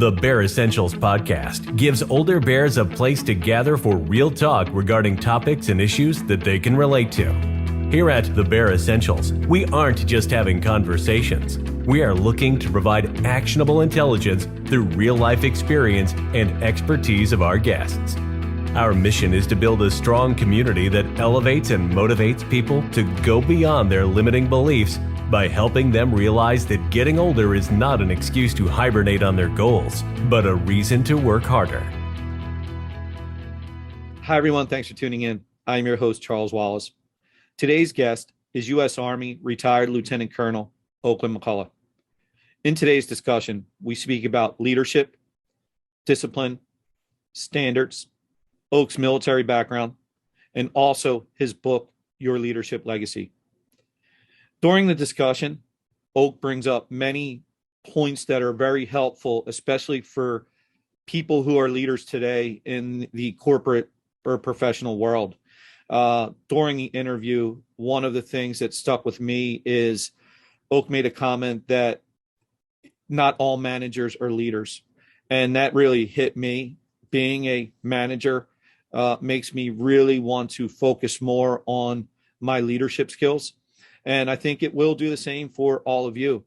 The Bear Essentials podcast gives older bears a place to gather for real talk regarding topics and issues that they can relate to. Here at The Bear Essentials, we aren't just having conversations. We are looking to provide actionable intelligence through real-life experience and expertise of our guests. Our mission is to build a strong community that elevates and motivates people to go beyond their limiting beliefs by helping them realize that getting older is not an excuse to hibernate on their goals, but a reason to work harder. Hi, everyone. Thanks for tuning in. I'm your host, Charles Wallace. Today's guest is U.S. Army retired Lieutenant Colonel Oakland McCulloch. In today's discussion, we speak about leadership, discipline, standards, Oak's military background, and also his book, Your Leadership Legacy. During the discussion, Oak brings up many points that are very helpful, especially for people who are leaders today in the corporate or professional world. During the interview, one of the things that stuck with me is Oak made a comment that not all managers are leaders. And that really hit me. Being a manager makes me really want to focus more on my leadership skills. And I think it will do the same for all of you.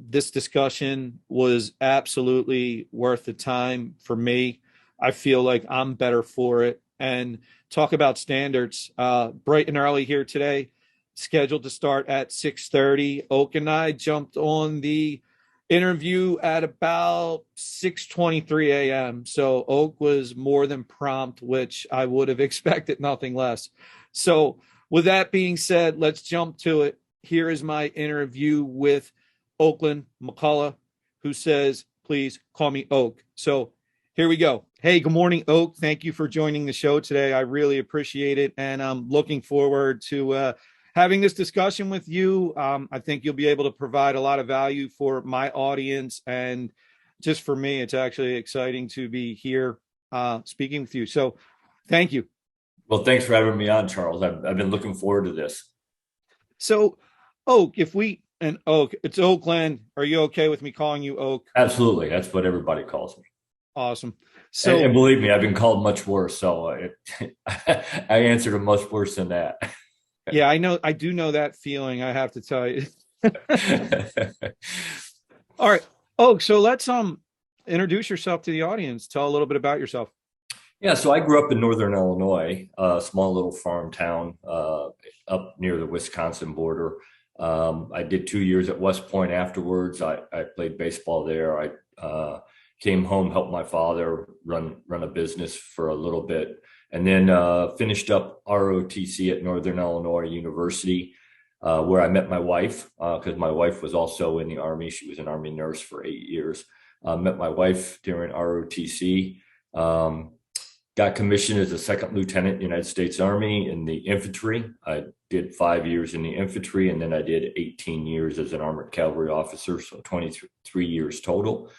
This discussion was absolutely worth the time for me. I feel like I'm better for it. And talk about standards, bright and early here today, scheduled to start at 6:30. Oak and I jumped on the interview at about 6:23 a.m. So Oak was more than prompt, which I would have expected nothing less. So with that being said, let's jump to it. Here is my interview with Oakland McCulloch, who says, please call me Oak. So here we go. Hey, good morning, Oak. Thank you for joining the show today. I really appreciate it. And I'm looking forward to having this discussion with you. I think you'll be able to provide a lot of value for my audience. And just for me, it's actually exciting to be here speaking with you. So thank you. Well, thanks for having me on, Charles. I've been looking forward to this. So, Oak, Oak, it's Oakland. Are you okay with me calling you Oak? Absolutely. That's what everybody calls me. Awesome. So, and believe me, I've been called much worse. So I answered to much worse than that. Yeah, I know. I do know that feeling. I have to tell you. All right, Oak. So let's introduce yourself to the audience. Tell a little bit about yourself. Yeah, so I grew up in northern Illinois, a small little farm town up near the Wisconsin border. I did 2 years at West Point afterwards. I played baseball there. I came home, helped my father run a business for a little bit, and then finished up ROTC at Northern Illinois University, where I met my wife, because my wife was also in the Army. She was an Army nurse for 8 years. Met my wife during ROTC. Got commissioned as a second lieutenant United States Army in the infantry. I did 5 years in the infantry, and then I did 18 years as an armored cavalry officer, so 23 years total.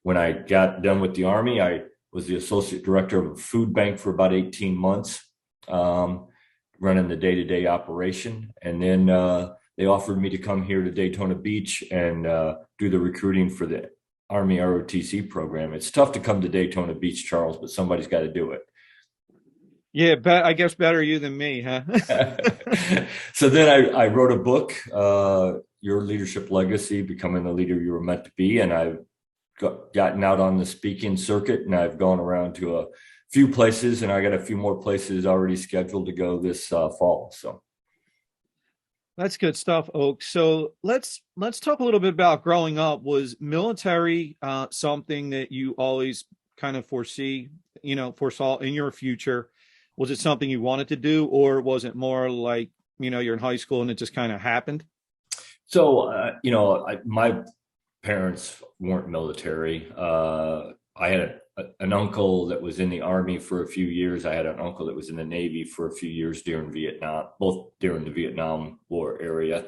When I got done with the Army, I was the associate director of a food bank for about 18 months, running the day-to-day operation. And then they offered me to come here to Daytona Beach and do the recruiting for the Army ROTC program. It's tough to come to Daytona Beach, Charles, but somebody's got to do it. Yeah, I guess better you than me, huh? So then I wrote a book, Your Leadership Legacy, Becoming the Leader You Were Meant to Be. And I've gotten out on the speaking circuit, and I've gone around to a few places, and I got a few more places already scheduled to go this fall. So that's good stuff, Oak. So let's talk a little bit about growing up. Was military something that you always kind of foresaw in your future? Was it something you wanted to do, or was it more like, you're in high school and it just kind of happened? So, my parents weren't military. I had an uncle that was in the Army for a few years. I had an uncle that was in the Navy for a few years during Vietnam, both during the Vietnam War era.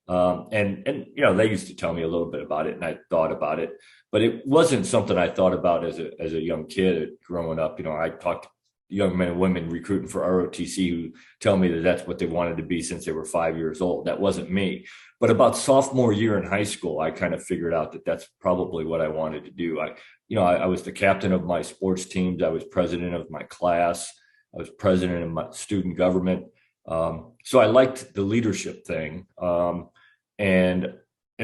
And they used to tell me a little bit about it, and I thought about it, but it wasn't something I thought about as a young kid growing up. I talked young men and women recruiting for ROTC who tell me that that's what they wanted to be since they were 5 years old. That wasn't me. But about sophomore year in high school, I kind of figured out that that's probably what I wanted to do. I was the captain of my sports teams. I was president of my class. I was president of my student government. So I liked the leadership thing. And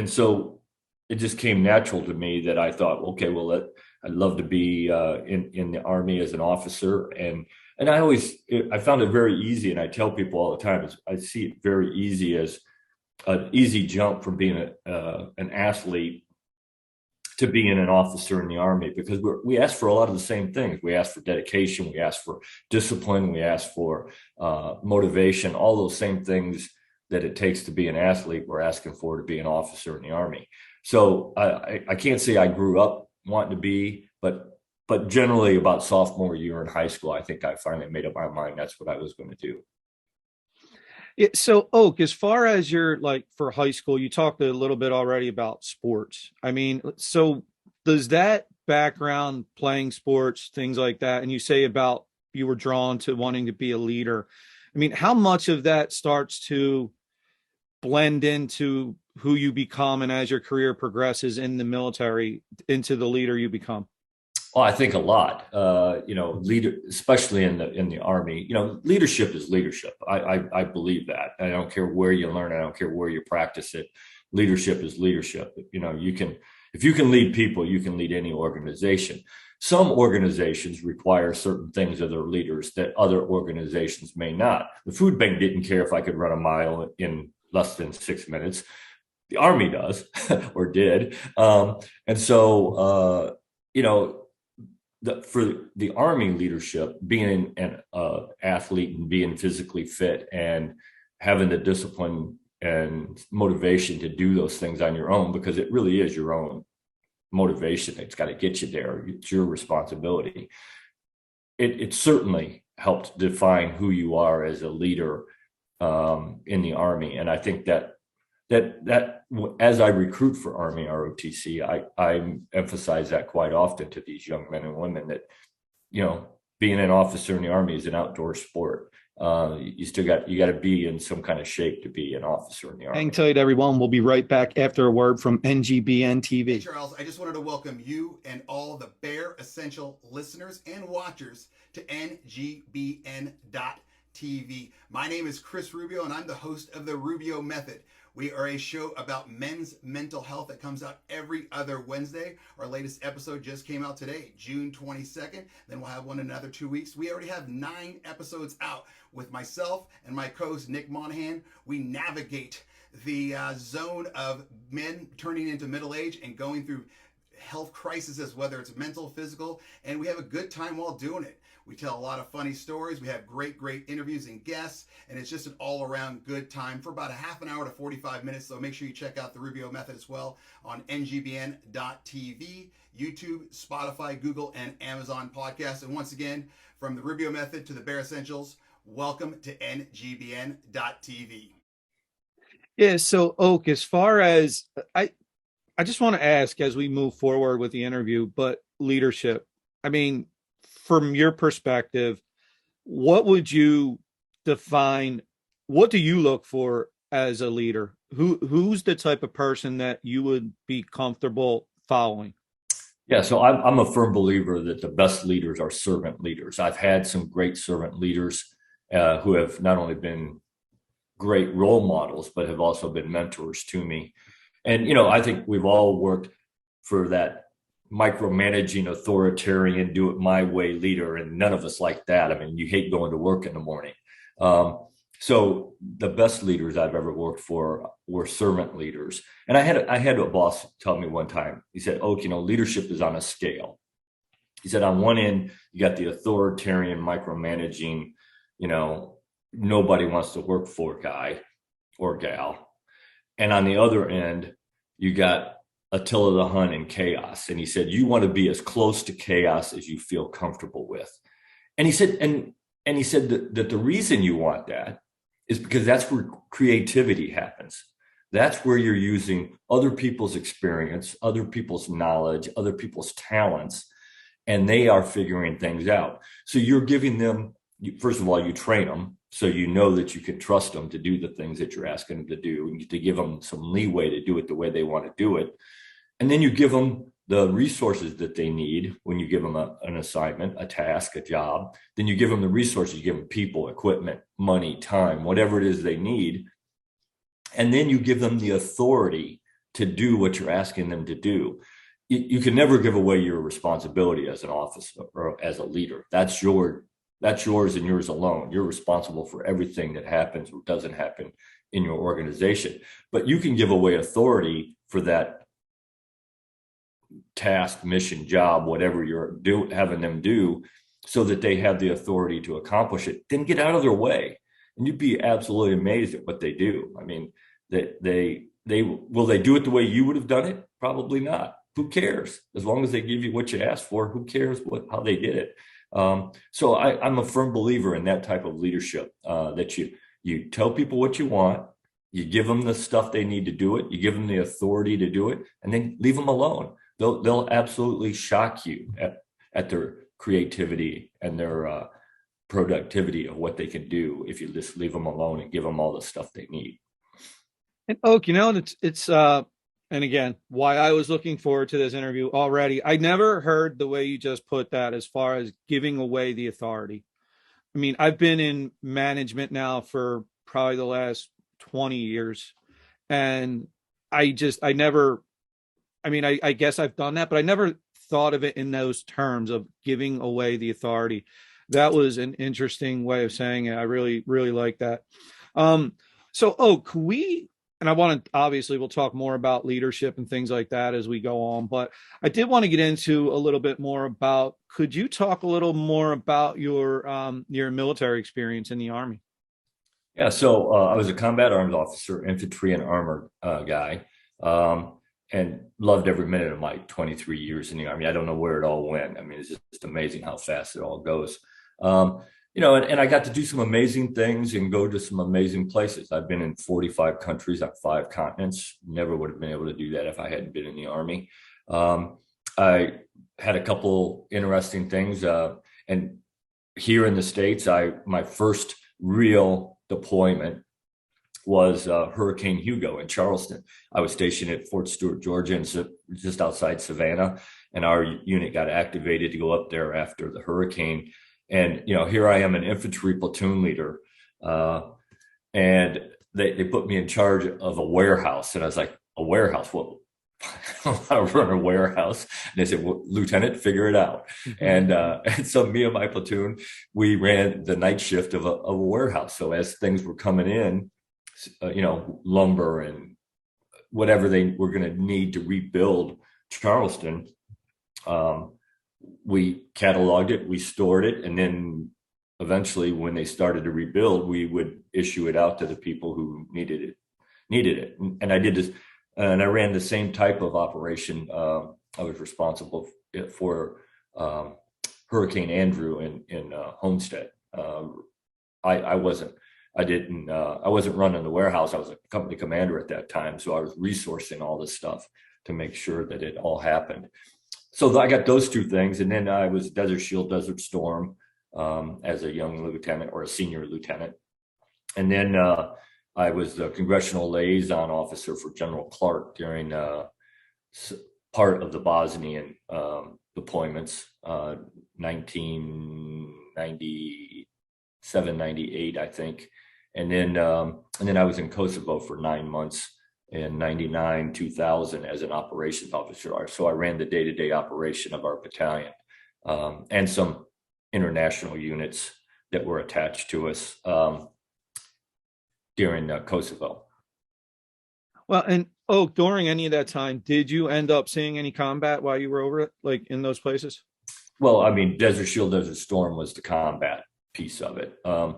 so it just came natural to me that I thought, okay, well, I'd love to be in the Army as an officer. And I found it very easy. And I tell people all the time, I see it very easy as an easy jump from being an athlete to being an officer in the Army, because we ask for a lot of the same things. We ask for dedication, we ask for discipline, we ask for motivation, all those same things that it takes to be an athlete, we're asking for to be an officer in the Army. So I can't say I grew up wanting to be, but generally about sophomore year in high school, I think I finally made up my mind that's what I was going to do. Yeah, so Oak, as far as your for high school, you talked a little bit already about sports. I mean, so does that background, playing sports, things like that, and you say about you were drawn to wanting to be a leader. I mean, how much of that starts to blend into who you become, and as your career progresses in the military, into the leader you become? Well, I think a lot, leader, especially in the Army, leadership is leadership. I believe that. I don't care where you learn it. I don't care where you practice it. Leadership is leadership. If you can lead people, you can lead any organization. Some organizations require certain things of their leaders that other organizations may not. The food bank didn't care if I could run a mile in less than 6 minutes. The Army does, or did. For the Army leadership, being an athlete and being physically fit and having the discipline and motivation to do those things on your own, because it really is your own motivation. It's got to get you there. It's your responsibility. It certainly helped define who you are as a leader in the Army. And I think that as I recruit for Army ROTC, I emphasize that quite often to these young men and women that, being an officer in the Army is an outdoor sport. You got to be in some kind of shape to be an officer in the Army. I can tell you to everyone, we'll be right back after a word from NGBN TV. Hey, Charles, I just wanted to welcome you and all the Bear Essential listeners and watchers to NGBN.TV. My name is Chris Rubio, and I'm the host of The Rubio Method. We are a show about men's mental health that comes out every other Wednesday. Our latest episode just came out today, June 22nd. Then we'll have one in another 2 weeks. We already have 9 episodes out with myself and my co-host, Nick Monahan. We navigate the zone of men turning into middle age and going through health crises, whether it's mental, physical, and we have a good time while doing it. We tell a lot of funny stories. We have great interviews and guests, and it's just an all-around good time for about a half an hour to 45 minutes. So make sure you check out the Rubio Method as well on NGBN.TV, YouTube, Spotify, Google, and Amazon podcasts. And once again, from the Rubio Method to the Bear Essentials, welcome to NGBN.TV. Yeah, so Oak, as far as I just want to ask as we move forward with the interview, but leadership, I mean, from your perspective, what would you define? What do you look for as a leader? Who's the type of person that you would be comfortable following? Yeah, so I'm a firm believer that the best leaders are servant leaders. I've had some great servant leaders who have not only been great role models, but have also been mentors to me. And, I think we've all worked for that micromanaging, authoritarian, do it my way leader, and none of us like that. I mean, you hate going to work in the morning. So the best leaders I've ever worked for were servant leaders. And I had a boss tell me one time, he said, "Oh, leadership is on a scale." He said, on one end, you got the authoritarian, micromanaging, nobody wants to work for guy or gal. And on the other end, you got Attila the Hun in chaos. And he said, you want to be as close to chaos as you feel comfortable with. And he said, that the reason you want that is because that's where creativity happens. That's where you're using other people's experience, other people's knowledge, other people's talents, and they are figuring things out. So you're giving them, first of all, you train them so you know that you can trust them to do the things that you're asking them to do, and to give them some leeway to do it the way they want to do it. And then you give them the resources that they need when you give them an assignment, a task, a job. Then you give them the resources, you give them people, equipment, money, time, whatever it is they need. And then you give them the authority to do what you're asking them to do. You can never give away your responsibility as an officer or as a leader. That's yours and yours alone. You're responsible for everything that happens or doesn't happen in your organization. But you can give away authority for that task, mission, job, whatever you're having them do, so that they have the authority to accomplish it. Then get out of their way, and you'd be absolutely amazed at what they do. I mean, they will they do it the way you would have done it? Probably not. Who cares? As long as they give you what you asked for, who cares how they did it? So I'm a firm believer in that type of leadership, that you tell people what you want, you give them the stuff they need to do it, you give them the authority to do it, and then leave them alone. They'll absolutely shock you at their creativity and their productivity of what they can do if you just leave them alone and give them all the stuff they need. And Oak, it's and again, why I was looking forward to this interview already. I never heard the way you just put that as far as giving away the authority. I mean, I've been in management now for probably the last 20 years. And I guess I've done that, but I never thought of it in those terms of giving away the authority. That was an interesting way of saying it. I really, really like that. And I want to, obviously we'll talk more about leadership and things like that as we go on, but I did want to get into a little bit more about, could you talk a little more about your military experience in the Army? Yeah. So I was a combat arms officer, infantry and armor guy, and loved every minute of my 23 years in the Army. I don't know where it all went. I mean, it's just amazing how fast it all goes. And I got to do some amazing things and go to some amazing places. I've been in 45 countries on 5 continents. Never would have been able to do that if I hadn't been in the Army. I had a couple interesting things. And here in the States, my first real deployment was Hurricane Hugo in Charleston. I was stationed at Fort Stewart, Georgia, and just outside Savannah. And our unit got activated to go up there after the hurricane. And, here I am, an infantry platoon leader. And they put me in charge of a warehouse. And I was like, a warehouse? Well, I don't run a warehouse. And they said, well, Lieutenant, figure it out. And so me and my platoon, we ran the night shift of a warehouse. So as things were coming in, lumber and whatever they were going to need to rebuild Charleston, we cataloged it, we stored it, and then eventually when they started to rebuild, we would issue it out to the people who needed it. And I did this, and I ran the same type of operation. I was responsible for Hurricane Andrew in Homestead. I wasn't running the warehouse. I was a company commander at that time. So I was resourcing all this stuff to make sure that it all happened. So I got those 2 things. And then I was Desert Shield, Desert Storm as a young lieutenant or a senior lieutenant. And then I was the congressional liaison officer for General Clark during part of the Bosnian deployments, 1997, 98, I think. And then I was in Kosovo for 9 months in 99, 2000 as an operations officer. So I ran the day-to-day operation of our battalion and some international units that were attached to us during Kosovo. Well, and during any of that time, did you end up seeing any combat while you were over it, like in those places? Well, I mean, Desert Shield, Desert Storm was the combat piece of it. In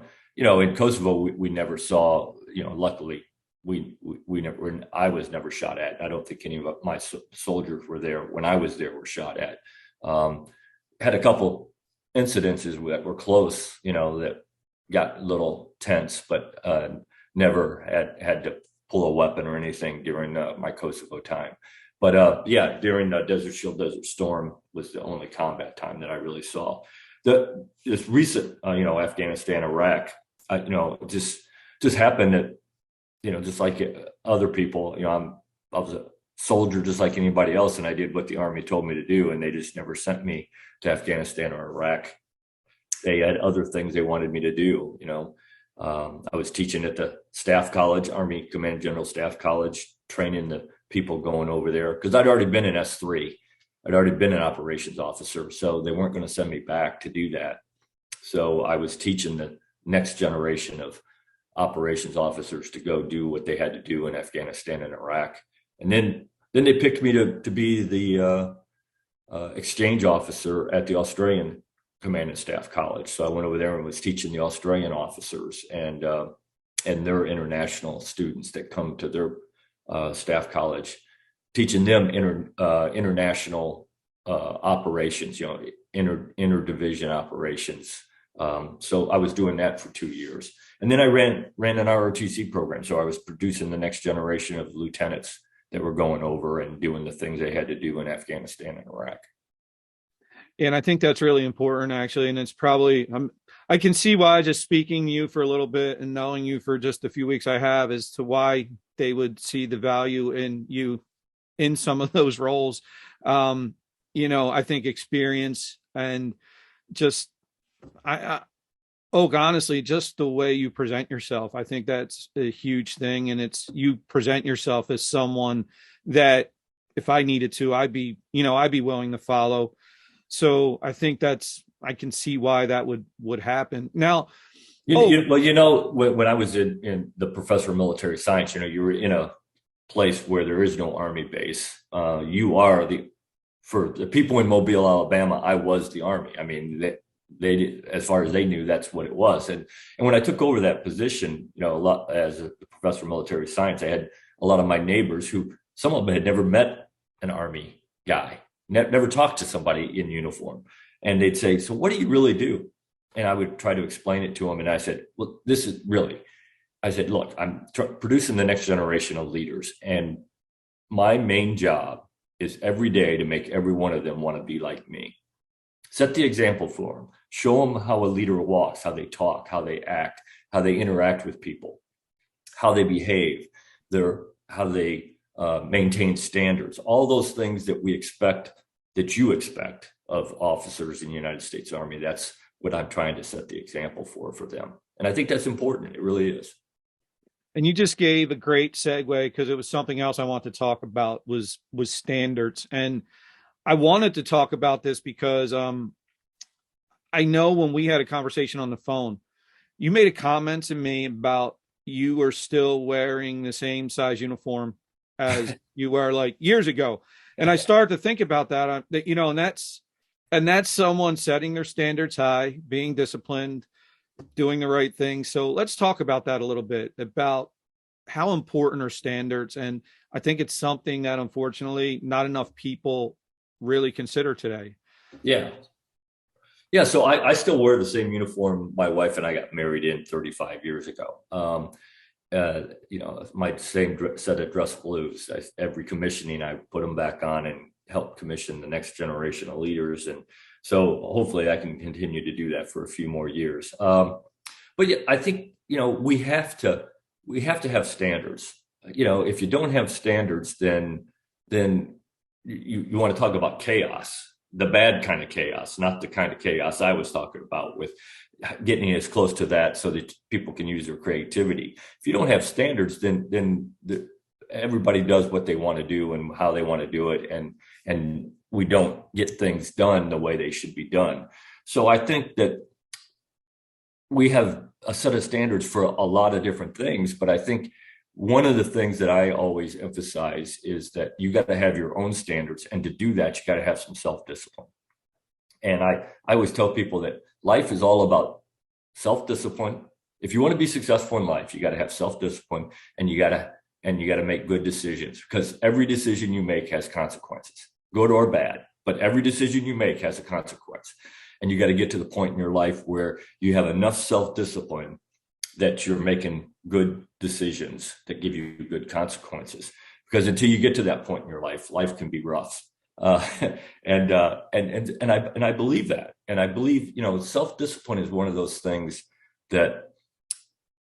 Kosovo, we never saw, luckily, we never, I was never shot at. I don't think any of my soldiers were there when I was there were shot at. Had a couple incidences that were close, that got a little tense, but never had to pull a weapon or anything during my Kosovo time. But yeah, during the Desert Shield, Desert Storm was the only combat time that I really saw. This recent, Afghanistan, Iraq, just happened that, just like other people, I was a soldier just like anybody else, and I did what the Army told me to do, and they just never sent me to Afghanistan or Iraq. They had other things they wanted me to do. I was teaching at the Staff College, Army Command General Staff College, training the people going over there because I'd already been an S3. I'd already been an operations officer, so they weren't going to send me back to do that. So I was teaching the next generation of operations officers to go do what they had to do in Afghanistan and Iraq. And then they picked me to be the exchange officer at the Australian Command and Staff College. So I went over there and was teaching the Australian officers and their international students that come to their staff college, teaching them international operations, interdivision operations. So I was doing that for 2 years. And then I ran an ROTC program. So I was producing the next generation of lieutenants that were going over and doing the things they had to do in Afghanistan and Iraq. And I think that's really important, actually. And it's probably, I can see why, just speaking to you for a little bit and knowing you for just a few weeks I have, as to why they would see the value in you in some of those roles. I think experience and just, honestly, just the way you present yourself, I think that's a huge thing. And you present yourself as someone that if I needed to, I'd be willing to follow. So I think I can see why that would happen. Now, when I was in the professor of military science, you were in a place where there is no Army base. You are for the people in Mobile, Alabama, I was the Army. I mean, they as far as they knew, that's what it was. And when I took over that position, a lot as a professor of military science, I had a lot of my neighbors who, some of them had never met an Army guy, never talked to somebody in uniform. And they'd say, "So what do you really do?" And I would try to explain it to them. And I said, "Well, I said, look, I'm producing the next generation of leaders. And my main job is every day to make every one of them want to be like me. Set the example for them. Show them how a leader walks, how they talk, how they act, how they interact with people, how they behave, how they maintain standards, all those things that that you expect of officers in the United States Army. That's what I'm trying to set the example for them. And I think that's important. It really is." And you just gave a great segue, because it was something else I want to talk about was standards. And I wanted to talk about this because I know when we had a conversation on the phone, you made a comment to me about you are still wearing the same size uniform as you were like years ago. And I started to think about that, and that's someone setting their standards high, being disciplined, doing the right thing. So let's talk about that a little bit, about how important are standards. And I think it's something that unfortunately not enough people really consider today. Yeah. Yeah. So I still wear the same uniform my wife and I got married in 35 years ago. My same set of dress blues. Every commissioning, I put them back on and help commission the next generation of leaders. And so hopefully I can continue to do that for a few more years. But yeah, I think, we have to have standards. If you don't have standards, then you want to talk about chaos, the bad kind of chaos, not the kind of chaos I was talking about, with getting as close to that so that people can use their creativity. If you don't have standards, then everybody does what they want to do and how they want to do it. And we don't get things done the way they should be done. So I think that we have a set of standards for a lot of different things, but I think one of the things that I always emphasize is that you got to have your own standards. And to do that, you got to have some self-discipline. And I always tell people that life is all about self-discipline. If you want to be successful in life, you got to have self-discipline, and you got to make good decisions, because every decision you make has consequences, good or bad, but every decision you make has a consequence. And you got to get to the point in your life where you have enough self-discipline that you're making good decisions that give you good consequences. because until you get to that point in your life can be rough. And I believe that. And I believe, self-discipline is one of those things that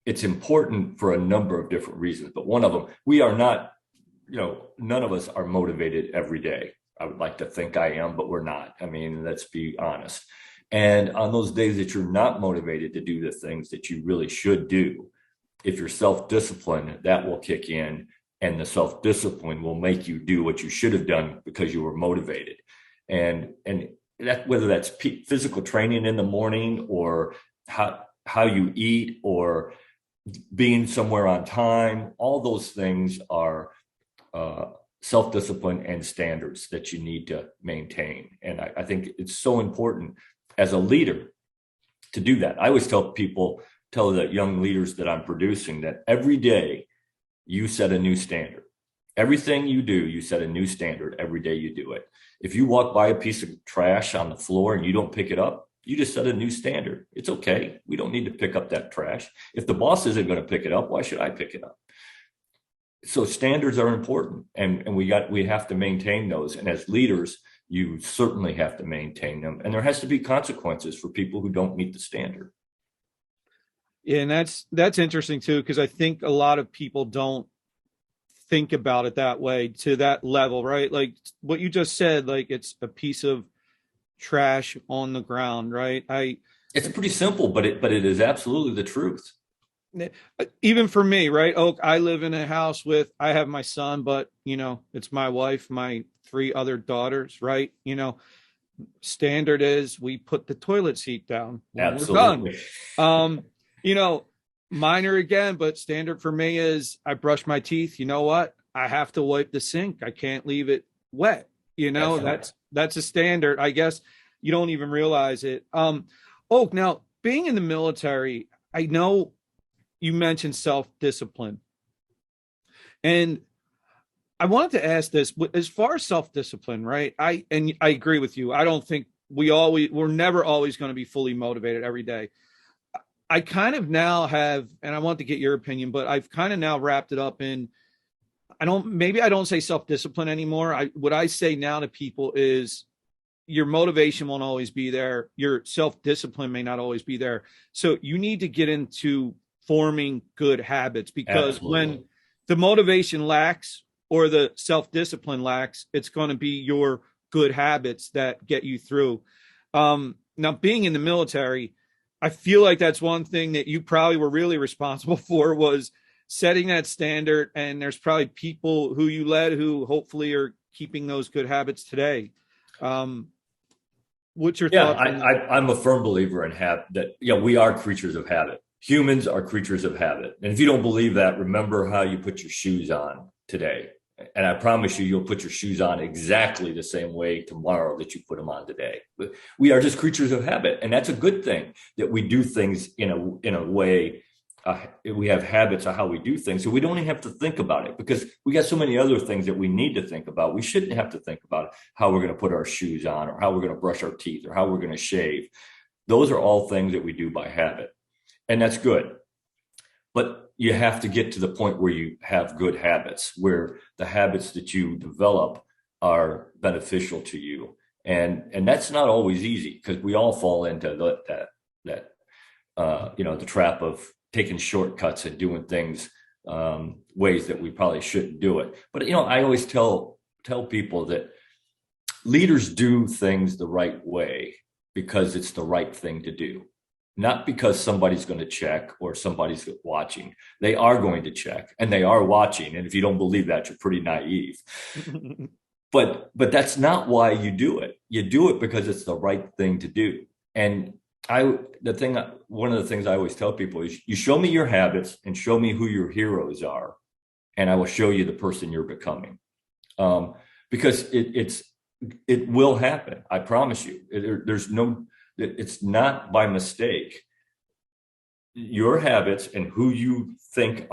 it's important for a number of different reasons. But one of them, we are not, none of us are motivated every day. I would like to think I am, but we're not. I mean, let's be honest. And on those days that you're not motivated to do the things that you really should do, if you're self-disciplined, that will kick in, and the self-discipline will make you do what you should have done because you were motivated. And that, whether that's physical training in the morning, or how you eat, or being somewhere on time, all those things are self-discipline and standards that you need to maintain. And I think it's so important as a leader to do that. I always tell the young leaders that I'm producing that every day you set a new standard. Everything you do, you set a new standard every day you do it. If you walk by a piece of trash on the floor and you don't pick it up, you just set a new standard. It's okay. We don't need to pick up that trash. If the boss isn't going to pick it up, why should I pick it up? So standards are important, and we have to maintain those. And as leaders, you certainly have to maintain them. And there has to be consequences for people who don't meet the standard. Yeah, and that's interesting too, because I think a lot of people don't think about it that way, to that level, right? Like what you just said, like it's a piece of trash on the ground, right? It's pretty simple, but it is absolutely the truth. Even for me, right? I live in a house I have my son, but it's my wife, my 3 other daughters, right? Standard is we put the toilet seat down when absolutely. We're done. Minor again, but standard for me is I brush my teeth. You know what? I have to wipe the sink. I can't leave it wet. That's a standard. I guess you don't even realize it. Now being in the military, I know you mentioned self-discipline, and I wanted to ask this as far as self-discipline, right? I agree with you. I don't think we're never always going to be fully motivated every day. I kind of now have, and I want to get your opinion, but I've kind of now wrapped it up in, I don't say self-discipline anymore. What I say now to people is your motivation won't always be there. Your self-discipline may not always be there. So you need to get into forming good habits, because absolutely. When the motivation lacks or the self-discipline lacks, it's going to be your good habits that get you through. Now, being in the military, I feel like that's one thing that you probably were really responsible for, was setting that standard. And there's probably people who you led who hopefully are keeping those good habits today. What's your thought? I'm a firm believer in that. We are creatures of habit. Humans are creatures of habit. And if you don't believe that, remember how you put your shoes on today. And I promise you'll put your shoes on exactly the same way tomorrow that you put them on today. We are just creatures of habit. And that's a good thing, that we do things in a way. We have habits of how we do things. So we don't even have to think about it, because we got so many other things that we need to think about. We shouldn't have to think about how we're going to put our shoes on, or how we're going to brush our teeth, or how we're going to shave. Those are all things that we do by habit. And that's good. But you have to get to the point where you have good habits, where the habits that you develop are beneficial to you. And that's not always easy, because we all fall into the trap of taking shortcuts and doing things ways that we probably shouldn't do it. But I always tell people that leaders do things the right way because it's the right thing to do. Not because somebody's going to check or somebody's watching. They are going to check, and they are watching. And if you don't believe that, you're pretty naive. But that's not why you do it. You do it because it's the right thing to do. And one of the things I always tell people is, you show me your habits and show me who your heroes are, and I will show you the person you're becoming. Because it will happen. I promise you. It's not by mistake. Your habits and who you think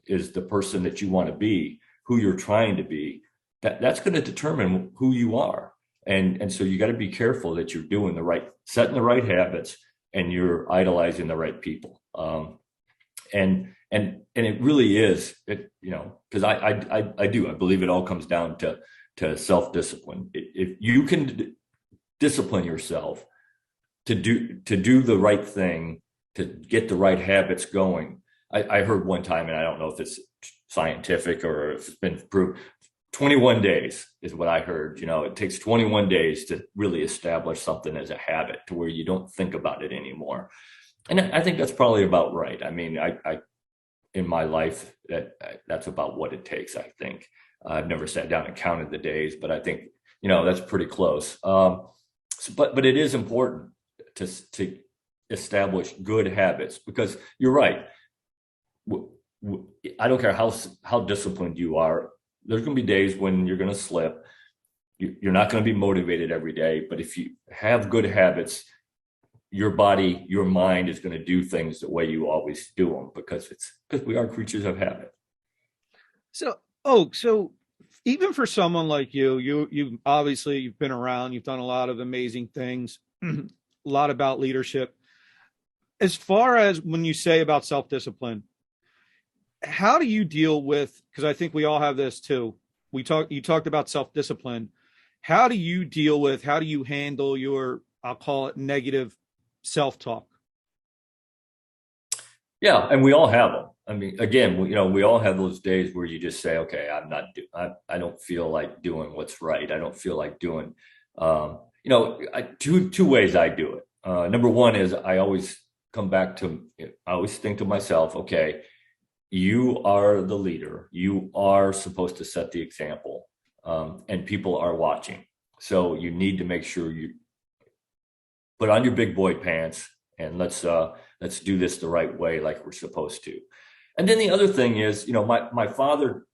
is the person that you want to be, who you're trying to be, that's going to determine who you are. And so you got to be careful that you're setting the right habits, and you're idolizing the right people. And it really is, because I believe it all comes down to self-discipline. If you can discipline yourself to do the right thing, to get the right habits going. I heard one time, and I don't know if it's scientific or if it's been proved, 21 days is what I heard. It takes 21 days to really establish something as a habit to where you don't think about it anymore. And I think that's probably about right. I mean, I in my life, that's about what it takes, I think. I've never sat down and counted the days, but I think, that's pretty close. But it is important to establish good habits, because you're right. I don't care how disciplined you are. There's going to be days when you're going to slip. You're not going to be motivated every day, but if you have good habits, your body, your mind is going to do things the way you always do them, because we are creatures of habit. So even for someone like you obviously, you've been around, you've done a lot of amazing things, a lot about leadership. As far as when you say about self-discipline, how do you deal with, because I think we all have this too. You talked about self-discipline. How do you handle your, I'll call it, negative self-talk? Yeah. And we all have them. I mean, again, we all have those days where you just say, okay, I don't feel like doing what's right. I don't feel like doing, two ways I do it. Number one is I always think to myself, okay, you are the leader. You are supposed to set the example, and people are watching. So you need to make sure you put on your big boy pants and let's do this the right way, like we're supposed to. And then the other thing is, my father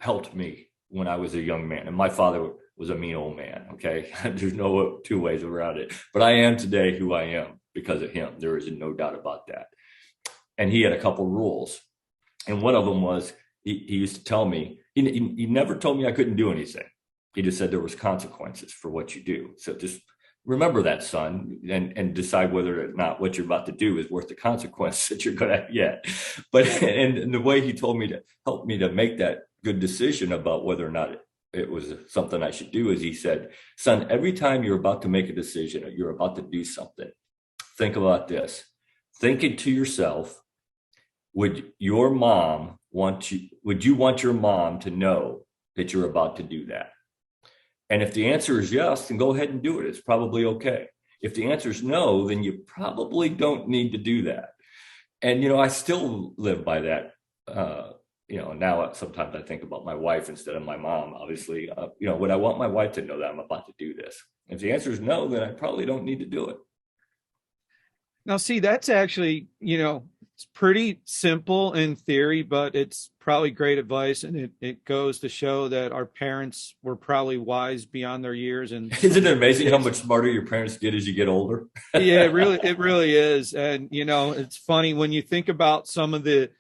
helped me when I was a young man, and my father was a mean old man. Okay. There's no two ways around it, but I am today who I am because of him. There is no doubt about that. And he had a couple rules. And one of them was, he used to tell me, he never told me I couldn't do anything. He just said there was consequences for what you do. So just remember that, son, and decide whether or not what you're about to do is worth the consequence that you're going to get. But, and the way he told me to help me to make that good decision about whether or not it was something I should do is he said, son, every time you're about to make a decision or you're about to do something, think about this. Think it to yourself. Would you want your mom to know that you're about to do that? And if the answer is yes, then go ahead and do it. It's probably okay. If the answer is no, then you probably don't need to do that. And, I still live by that. Now sometimes I think about my wife instead of my mom, obviously. Would I want my wife to know that I'm about to do this? If the answer is no, then I probably don't need to do it. Now, see, that's actually, it's pretty simple in theory, but it's probably great advice. And it goes to show that our parents were probably wise beyond their years. And isn't it amazing how much smarter your parents get as you get older? Yeah, it really is. And, it's funny when you think about some of the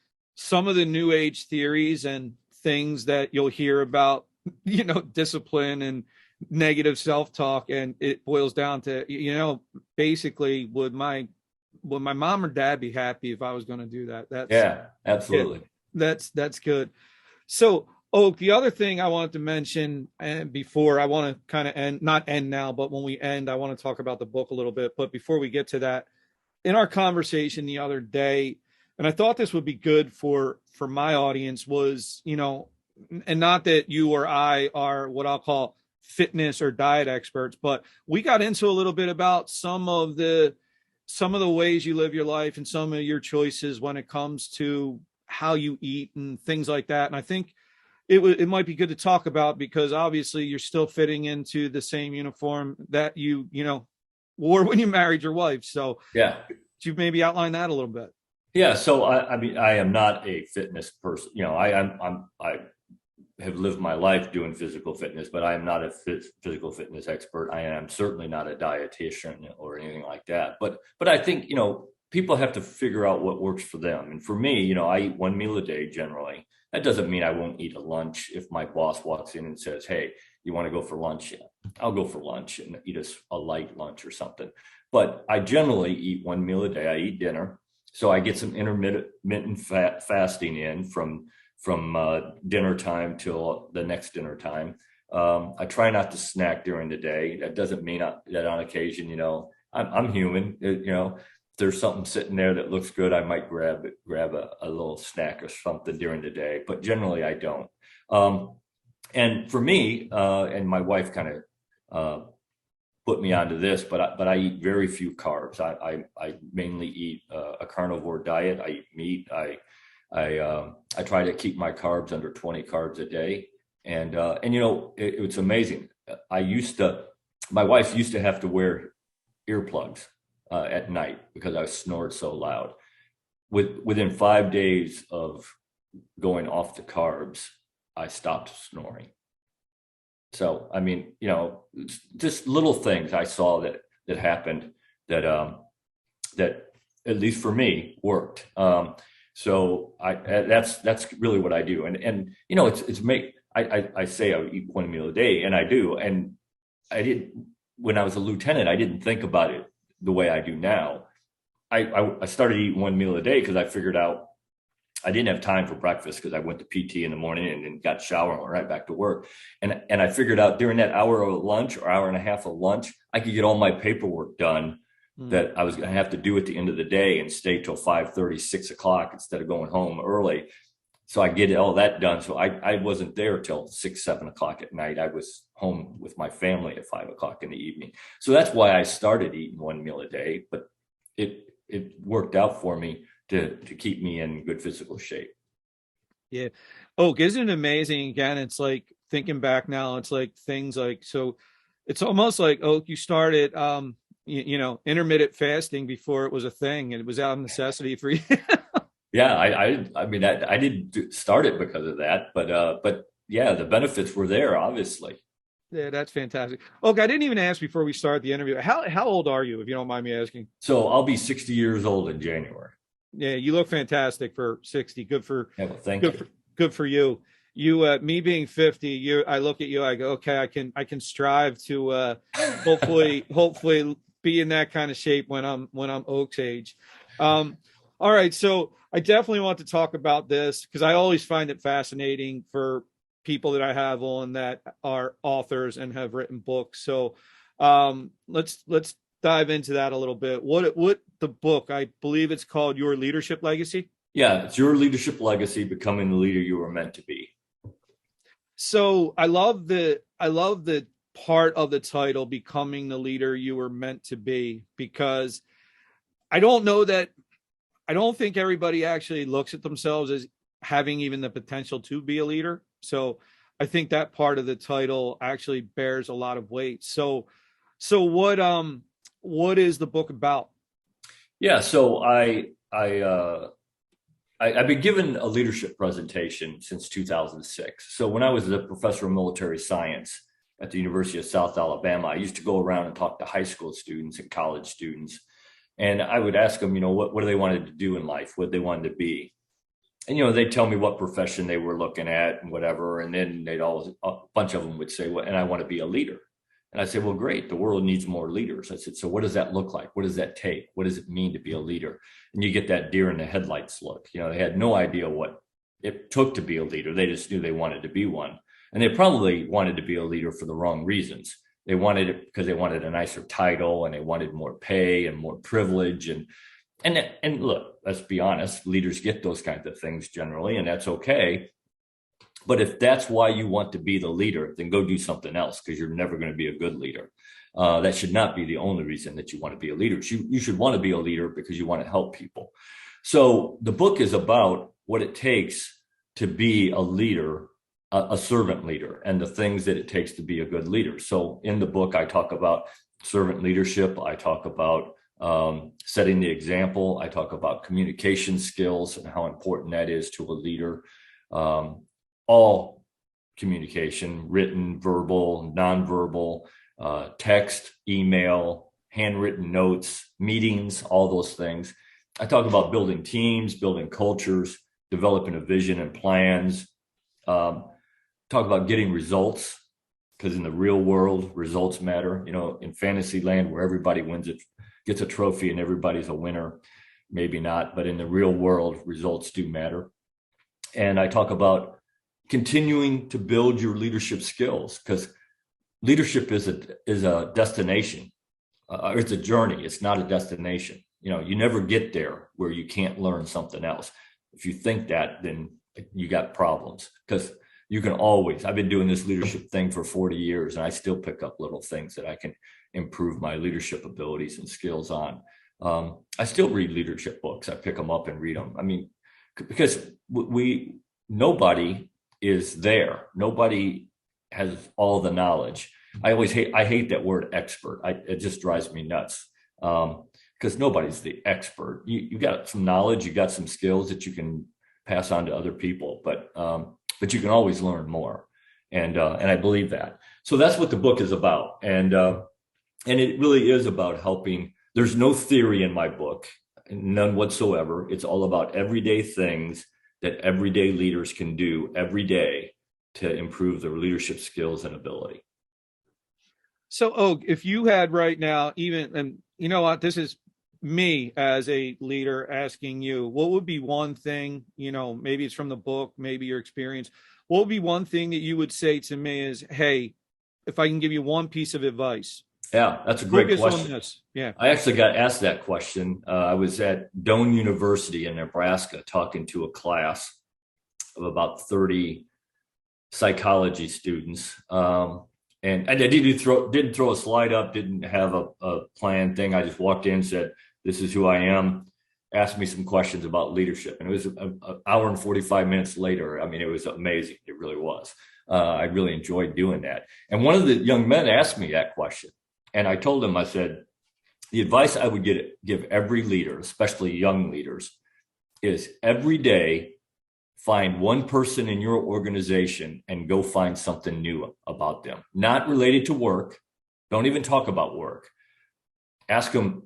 new age theories and things that you'll hear about, discipline and negative self-talk. And it boils down to, basically would my mom or dad be happy if I was going to do that? Yeah, absolutely. That's good. So, the other thing I wanted to mention, and before I want to kind of not end now, but when we end, I want to talk about the book a little bit. But before we get to that, in our conversation the other day, and I thought this would be good for my audience was, and not that you or I are what I'll call fitness or diet experts, but we got into a little bit about some of the ways you live your life and some of your choices when it comes to how you eat and things like that. And I think it might be good to talk about, because obviously you're still fitting into the same uniform that you wore when you married your wife. So yeah, could you maybe outline that a little bit? Yeah. So I mean, I am not a fitness person. I have lived my life doing physical fitness, but I am not a physical fitness expert. I am certainly not a dietitian or anything like that. But I think, people have to figure out what works for them. And for me, I eat one meal a day generally. That doesn't mean I won't eat a lunch. If my boss walks in and says, hey, you want to go for lunch? I'll go for lunch and eat a light lunch or something. But I generally eat one meal a day. I eat dinner. So I get some intermittent fasting in from dinner time till the next dinner time. I try not to snack during the day. That doesn't mean that on occasion, I'm human. If there's something sitting there that looks good, I might grab a little snack or something during the day, but generally I don't. And for me, and my wife kind of put me onto this, but I eat very few carbs. I mainly eat a carnivore diet. I eat meat. I try to keep my carbs under 20 carbs a day. And it's amazing. My wife used to have to wear earplugs at night because I snored so loud. Within 5 days of going off the carbs, I stopped snoring. So, I mean, just little things I saw that happened that at least for me worked. So that's really what I do. And I say I eat one meal a day, and I do. And when I was a lieutenant, I didn't think about it the way I do now. I started eating one meal a day because I figured out I didn't have time for breakfast because I went to PT in the morning and then got showered and went right back to work. And I figured out during that hour of lunch or hour and a half of lunch, I could get all my paperwork done that I was going to have to do at the end of the day and stay till 5:30, 6 o'clock instead of going home early. So I get all that done. So I wasn't there till 6, 7 o'clock at night. I was home with my family at 5 o'clock in the evening. So that's why I started eating one meal a day, but it worked out for me to keep me in good physical shape. Yeah. Oh, isn't it amazing? Again, it's like thinking back now, it's like things like, so it's almost like, you started, intermittent fasting before it was a thing, and it was out of necessity for you. Yeah. I mean, I didn't start it because of that, but yeah, the benefits were there, obviously. Yeah, that's fantastic. Okay, I didn't even ask before we start the interview. How old are you, if you don't mind me asking? So I'll be 60 years old in January. Yeah, you look fantastic for 60. Good for thank you. Good for you. You, me being 50, I look at you, I go, okay, I can strive to hopefully be in that kind of shape when I'm Oak's age. All right, so I definitely want to talk about this because I always find it fascinating for people that I have on that are authors and have written books. So let's dive into that a little bit. What the book, I believe it's called Your Leadership Legacy. Yeah, it's Your Leadership Legacy, Becoming the Leader You Were Meant to Be. So I love the part of the title, Becoming the Leader You Were Meant to Be, because I don't think everybody actually looks at themselves as having even the potential to be a leader. So I think that part of the title actually bears a lot of weight. So what is the book about? Yeah, so I've been given a leadership presentation since 2006. So when I was a professor of military science at the University of South Alabama, I used to go around and talk to high school students and college students. And I would ask them, what do they wanted to do in life? What they wanted to be? And, they'd tell me what profession they were looking at and whatever. And then a bunch of them would say, well, and I want to be a leader. And I said, well, great. The world needs more leaders. I said, so what does that look like? What does that take? What does it mean to be a leader? And you get that deer in the headlights look. They had no idea what it took to be a leader. They just knew they wanted to be one. And they probably wanted to be a leader for the wrong reasons. They wanted it because they wanted a nicer title and they wanted more pay and more privilege. And look, let's be honest, leaders get those kinds of things generally, and that's okay. But if that's why you want to be the leader, then go do something else, because you're never going to be a good leader. That should not be the only reason that you want to be a leader. You should want to be a leader because you want to help people. So the book is about what it takes to be a leader, a servant leader, and the things that it takes to be a good leader. So in the book, I talk about servant leadership. I talk about setting the example. I talk about communication skills and how important that is to a leader. All communication, written, verbal, nonverbal, text, email, handwritten notes, meetings, all those things. I talk about building teams, building cultures, developing a vision and plans. Talk about getting results, because in the real world, results matter. In fantasy land where everybody wins it, gets a trophy and everybody's a winner. maybe not, but in the real world, results do matter. And I talk about continuing to build your leadership skills, because leadership is a destination, or it's a journey. It's not a destination. You never get there where you can't learn something else. If you think that, then you got problems, because you can always, I've been doing this leadership thing for 40 years, and I still pick up little things that I can improve my leadership abilities and skills on. I still read leadership books. I pick them up and read them. I mean, because nobody is there. Nobody has all the knowledge. I hate that word expert. It just drives me nuts. Because nobody's the expert. You got some knowledge, you got some skills that you can pass on to other people, but you can always learn more. And I believe that. So that's what the book is about. And it really is about helping. There's no theory in my book, none whatsoever. It's all about everyday things that everyday leaders can do every day to improve their leadership skills and ability. So, if you had right now, and you know what, this is me as a leader asking you, what would be one thing, maybe it's from the book, maybe your experience, what would be one thing that you would say to me is, hey, if I can give you one piece of advice? Yeah, that's a great question. Yeah, I actually got asked that question. I was at Doane University in Nebraska talking to a class of about 30 psychology students. And I didn't throw a slide up, didn't have a planned thing. I just walked in, said, this is who I am, asked me some questions about leadership. And it was an hour and 45 minutes later. I mean, it was amazing. It really was. I really enjoyed doing that. And one of the young men asked me that question. And I told him, I said, the advice I would give every leader, especially young leaders, is every day, find one person in your organization and go find something new about them, not related to work. Don't even talk about work. Ask them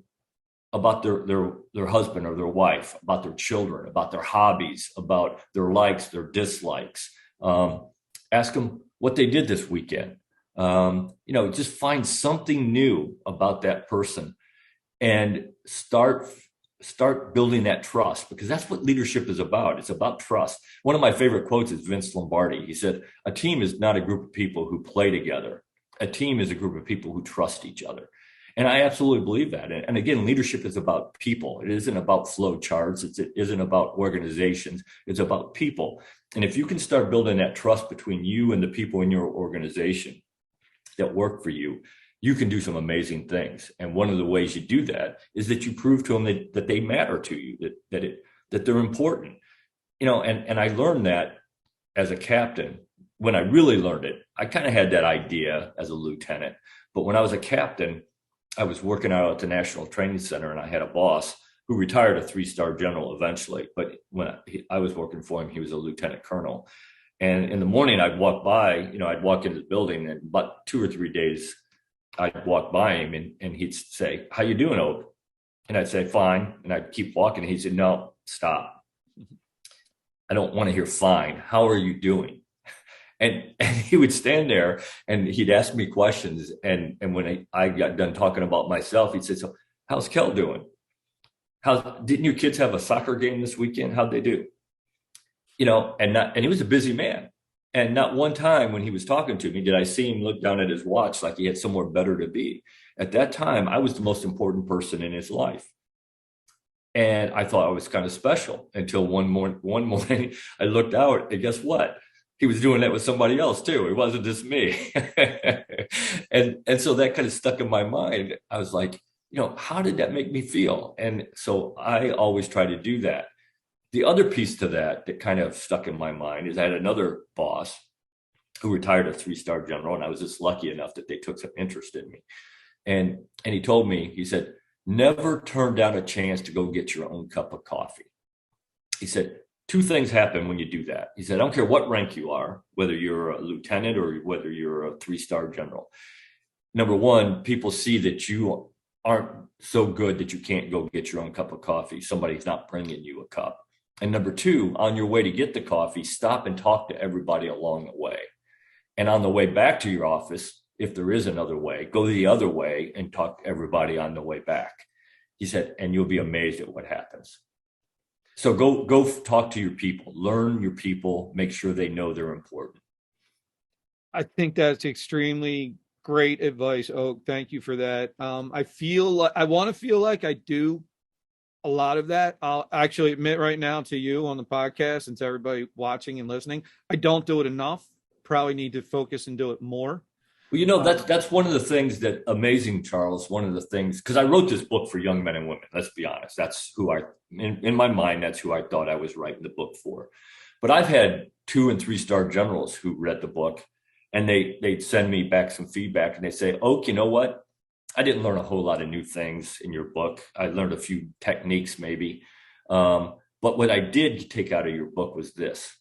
about their husband or their wife, about their children, about their hobbies, about their likes, their dislikes. Ask them what they did this weekend. Just find something new about that person and start building that trust, because that's what leadership is about. It's about trust. One of my favorite quotes is Vince Lombardi. He said, a team is not a group of people who play together. A team is a group of people who trust each other. And I absolutely believe that. And again, leadership is about people. It isn't about flow charts. It isn't about organizations. It's about people. And if you can start building that trust between you and the people in your organization that work for you, you can do some amazing things. And one of the ways you do that is that you prove to them that they matter to you, that they're important. And I learned that as a captain. When I really learned it, I kind of had that idea as a lieutenant. But when I was a captain, I was working out at the National Training Center, and I had a boss who retired a 3-star general eventually. But when I was working for him, he was a lieutenant colonel. And in the morning, I'd walk by, I'd walk into the building, and about 2 or 3 days, I'd walk by him and he'd say, how you doing, Oak? And I'd say, fine. And I'd keep walking. And he'd say, no, stop. I don't want to hear fine. How are you doing? And he would stand there and he'd ask me questions. And when I got done talking about myself, he'd say, so how's Kel doing? Didn't your kids have a soccer game this weekend? How'd they do? And he was a busy man. And not one time when he was talking to me did I see him look down at his watch like he had somewhere better to be. At that time, I was the most important person in his life. And I thought I was kind of special until one morning I looked out, and guess what? He was doing that with somebody else too. It wasn't just me. and so that kind of stuck in my mind. I was like, how did that make me feel? And so I always try to do that. The other piece to that kind of stuck in my mind is I had another boss who retired a 3-star general, and I was just lucky enough that they took some interest in me. And he told me, he said, never turn down a chance to go get your own cup of coffee. He said, 2 things happen when you do that. He said, I don't care what rank you are, whether you're a lieutenant or whether you're a 3-star general. Number one, people see that you aren't so good that you can't go get your own cup of coffee. Somebody's not bringing you a cup. And number 2, on your way to get the coffee, stop and talk to everybody along the way. And on the way back to your office, if there is another way, go the other way and talk to everybody on the way back. He said, and you'll be amazed at what happens. So go talk to your people, learn your people, make sure they know they're important. I think that's extremely great advice, Oak. Thank you for that. I feel like I want to feel like I do a lot of that. I'll actually admit right now to you on the podcast and to everybody watching and listening, I don't do it enough. Probably need to focus and do it more. Well, that's one of the things that amazing, Charles. One of the things, because I wrote this book for young men and women. Let's be honest. That's who in my mind, that's who I thought I was writing the book for. But I've had 2- and 3-star generals who read the book, and they'd send me back some feedback, and they say, "Oak, you know what? I didn't learn a whole lot of new things in your book. I learned a few techniques, maybe. But what I did take out of your book was this.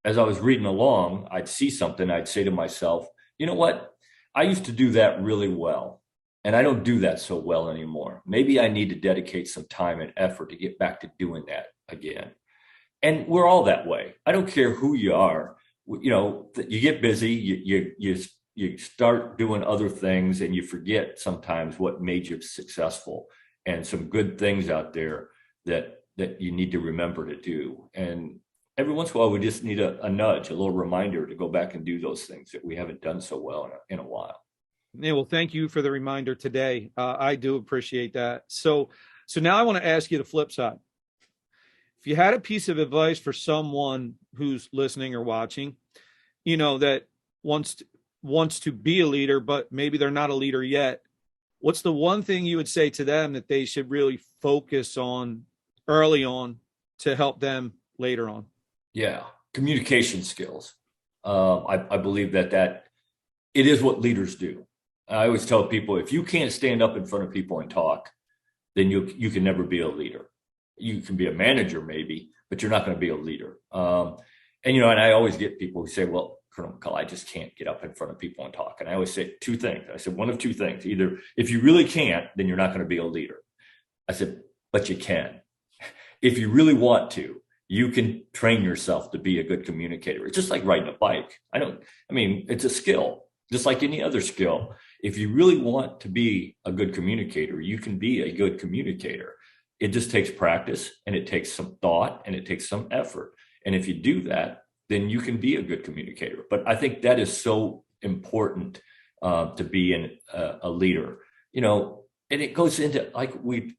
As I was reading along, I'd see something. I'd say to myself, you know what? I used to do that really well, and I don't do that so well anymore. Maybe I need to dedicate some time and effort to get back to doing that again." And we're all that way. I don't care who you are. You know, you get busy, you start doing other things, and you forget sometimes what made you successful and some good things out there that you need to remember to do. And every once in a while, we just need a nudge, a little reminder to go back and do those things that we haven't done so well in a while. Yeah, well, thank you for the reminder today. I do appreciate that. So now I want to ask you the flip side. If you had a piece of advice for someone who's listening or watching, you know, that wants to be a leader, but maybe they're not a leader yet, what's the one thing you would say to them that they should really focus on early on to help them later on? Yeah, communication skills. I believe that it is what leaders do. I always tell people, if you can't stand up in front of people and talk, then you can never be a leader. You can be a manager maybe, but you're not going to be a leader. And I always get people who say, "Well, Colonel McCulloch, I just can't get up in front of people and talk." And I always say 2 things. I said, one of 2 things. Either if you really can't, then you're not going to be a leader. I said, but you can. If you really want to, you can train yourself to be a good communicator. It's just like riding a bike. It's a skill, just like any other skill. If you really want to be a good communicator, you can be a good communicator. It just takes practice, and it takes some thought, and it takes some effort. And if you do that, then you can be a good communicator. But I think that is so important to be a leader, and it goes into, like we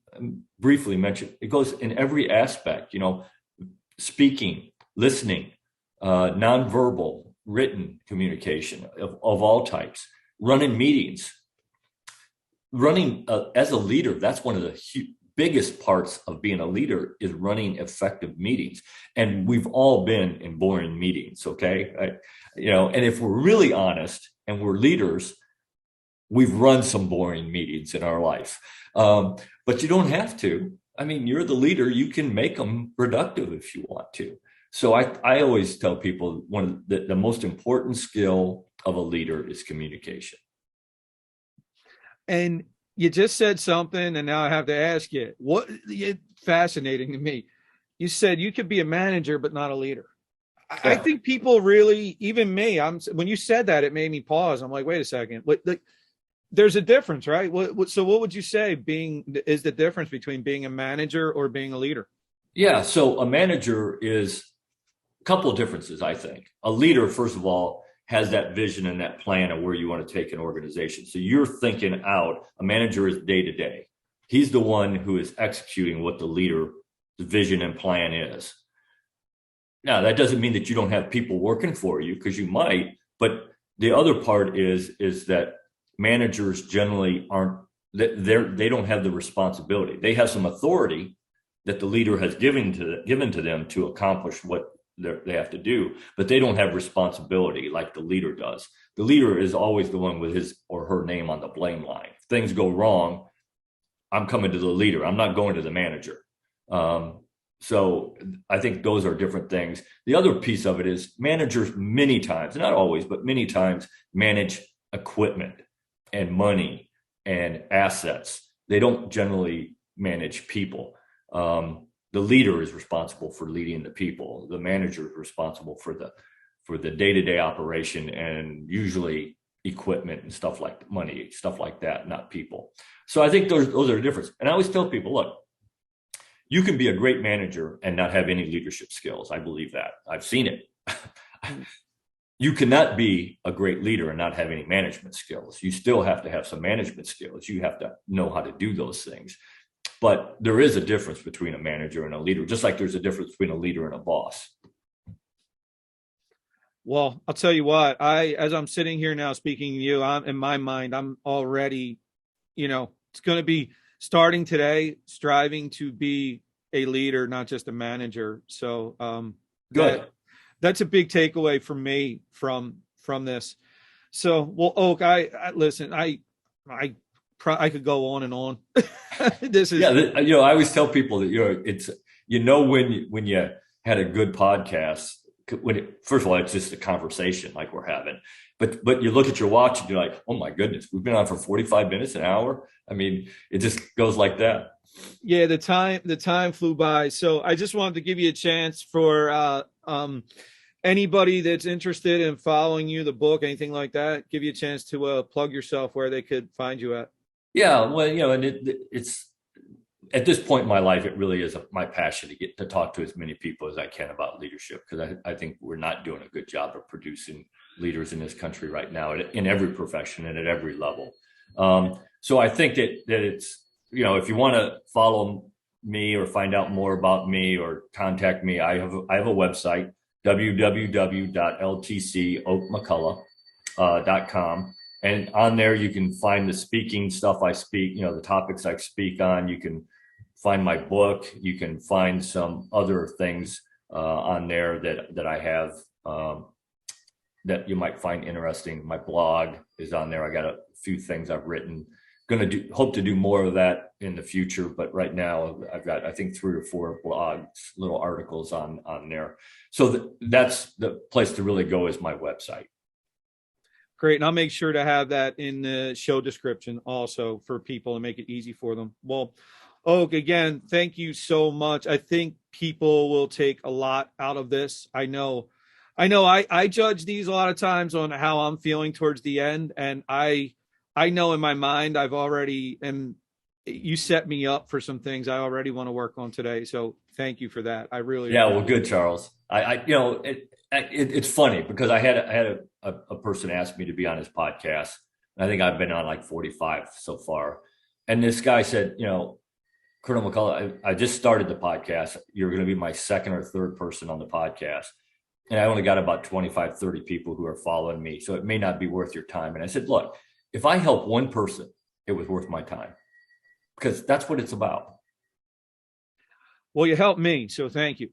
briefly mentioned, it goes in every aspect, speaking, listening, nonverbal, written communication of all types, running meetings, as a leader. That's one of the biggest parts of being a leader, is running effective meetings. And we've all been in boring meetings. Okay. And if we're really honest and we're leaders, we've run some boring meetings in our life. But you don't have to. You're the leader. You can make them productive if you want to. So I always tell people one of the most important skill of a leader is communication. And you just said something, and now I have to ask you, it's fascinating to me. You said you could be a manager, but not a leader. Yeah. I think people really, even me, when you said that, it made me pause. I'm like, wait a second. There's a difference, right? So what would you say is the difference between being a manager or being a leader? Yeah. So a manager is a couple of differences, I think. A leader, first of all, has that vision and that plan of where you want to take an organization. So you're thinking out. A manager is day to day. He's the one who is executing what the leader's vision and plan is. Now, that doesn't mean that you don't have people working for you, because you might, but the other part is that managers generally they don't have the responsibility. They have some authority that the leader has given to them to accomplish what they have to do, but they don't have responsibility like the leader does. The leader is always the one with his or her name on the blame line. If things go wrong, I'm coming to the leader. I'm not going to the manager. So I think those are different things. The other piece of it is managers many times, not always, but many times, manage equipment and money and assets. They don't generally manage people. The leader is responsible for leading the people. The manager is responsible for the day-to-day operation, and usually equipment and stuff like money, stuff like that, not people. So I think those are the difference. And I always tell people, look, you can be a great manager and not have any leadership skills. I believe that. I've seen it. You cannot be a great leader and not have any management skills. You still have to have some management skills. You have to know how to do those things. But there is a difference between a manager and a leader, just like there's a difference between a leader and a boss. Well, I'll tell you what, as I'm sitting here now speaking to you, in my mind, I'm already, it's going to be starting today, striving to be a leader, not just a manager. So Good. That's a big takeaway for me from this. So, well, Oak, I listen, I could go on and on. This is, I always tell people that, it's, when you had a good podcast, first of all, it's just a conversation like we're having, but you look at your watch and you're like, oh my goodness, we've been on for 45 minutes, an hour. I mean, it just goes like that. Yeah. The time flew by. So I just wanted to give you a chance for, anybody that's interested in following you, the book, anything like that, give you a chance to plug yourself where they could find you at. Yeah. Well, and it's, at this point in my life, it really is my passion to get to talk to as many people as I can about leadership, because I think we're not doing a good job of producing leaders in this country right now in every profession and at every level. So I think that it's, if you want to follow me or find out more about me or contact me, I have a website, www.ltcoakmcculloch.com. And on there, you can find the speaking stuff I speak, the topics I speak on. You can find my book. You can find some other things on there that I have that you might find interesting. My blog is on there. I got a few things I've written. Hope to do more of that in the future. But right now, I've got, I think, 3 or 4 blogs, little articles on there. So that's the place to really go, is my website. Great. And I'll make sure to have that in the show description also for people and make it easy for them. Well, Oak, again, thank you so much. I think people will take a lot out of this. I know I judge these a lot of times on how I'm feeling towards the end. And I know in my mind, you set me up for some things I already want to work on today. So thank you for that. I really, well, good, Charles. It's funny because I had a person ask me to be on his podcast. I think I've been on like 45 so far. And this guy said, Colonel McCulloch, I just started the podcast. You're going to be my second or third person on the podcast. And I only got about 25, 30 people who are following me. So it may not be worth your time. And I said, look, if I help one person, it was worth my time, because that's what it's about. Well, you helped me, so thank you.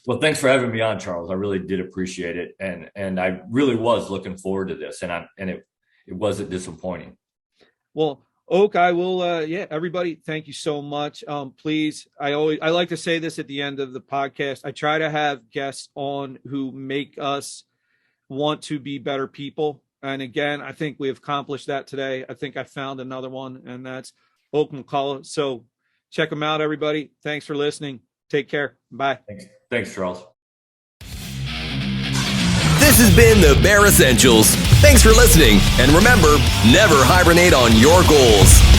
Well, thanks for having me on, Charles. I really did appreciate it. And I really was looking forward to this. And it wasn't disappointing. Well, Oak, I will, everybody, thank you so much. Please, I like to say this at the end of the podcast. I try to have guests on who make us want to be better people. And again, I think we have accomplished that today. I think I found another one, and that's Oak McCulloch. So check them out, everybody. Thanks for listening. Take care. Bye. Thanks, Charles. This has been the Bare Essentials. Thanks for listening. And remember, never hibernate on your goals.